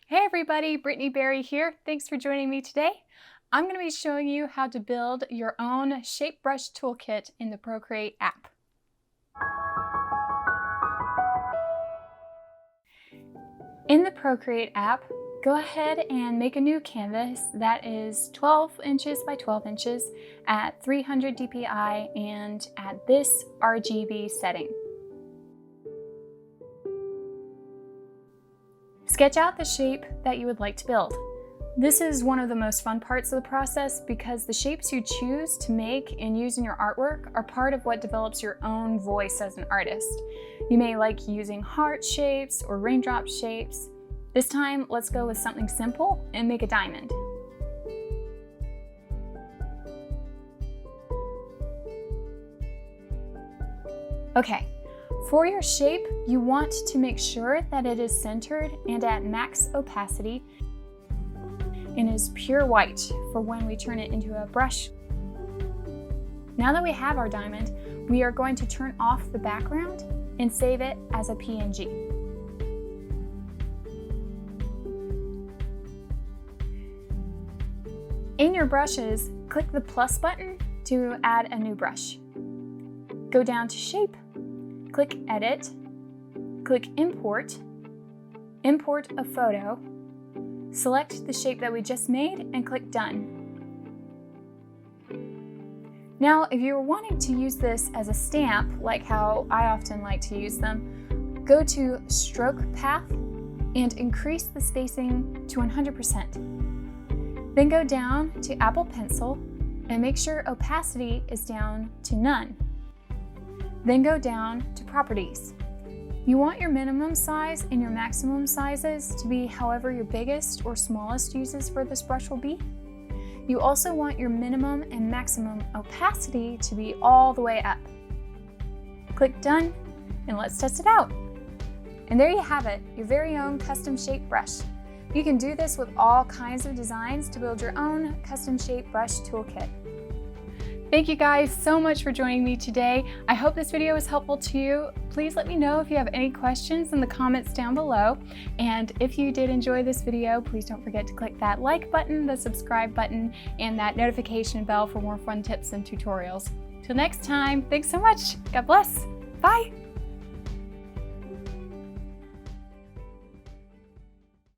Hey everybody, Brittany Berry here. Thanks for joining me today. I'm going to be showing you how to build your own shape brush toolkit in the Procreate app. In the Procreate app, go ahead and make a new canvas that is 12 inches by 12 inches at 300 dpi and at this RGB setting. Sketch out the shape that you would like to build. This is one of the most fun parts of the process because the shapes you choose to make and use in your artwork are part of what develops your own voice as an artist. You may like using heart shapes or raindrop shapes. This time, let's go with something simple and make a diamond. Okay. For your shape, you want to make sure that it is centered and at max opacity and is pure white for when we turn it into a brush. Now that we have our diamond, we are going to turn off the background and save it as a PNG. In your brushes, click the plus button to add a new brush. Go down to Shape, click Edit, click Import, import a photo, select the shape that we just made and click Done. Now, if you were wanting to use this as a stamp, like how I often like to use them, go to Stroke Path and increase the spacing to 100%. Then go down to Apple Pencil and make sure opacity is down to none. Then go down to Properties. You want your minimum size and your maximum sizes to be however your biggest or smallest uses for this brush will be. You also want your minimum and maximum opacity to be all the way up. Click Done and let's test it out. And there you have it, your very own custom shape brush. You can do this with all kinds of designs to build your own custom shape brush toolkit. Thank you guys so much for joining me today. I hope this video was helpful to you. Please let me know if you have any questions in the comments down below. And if you did enjoy this video, please don't forget to click that like button, the subscribe button, and that notification bell for more fun tips and tutorials. Till next time, thanks so much. God bless. Bye.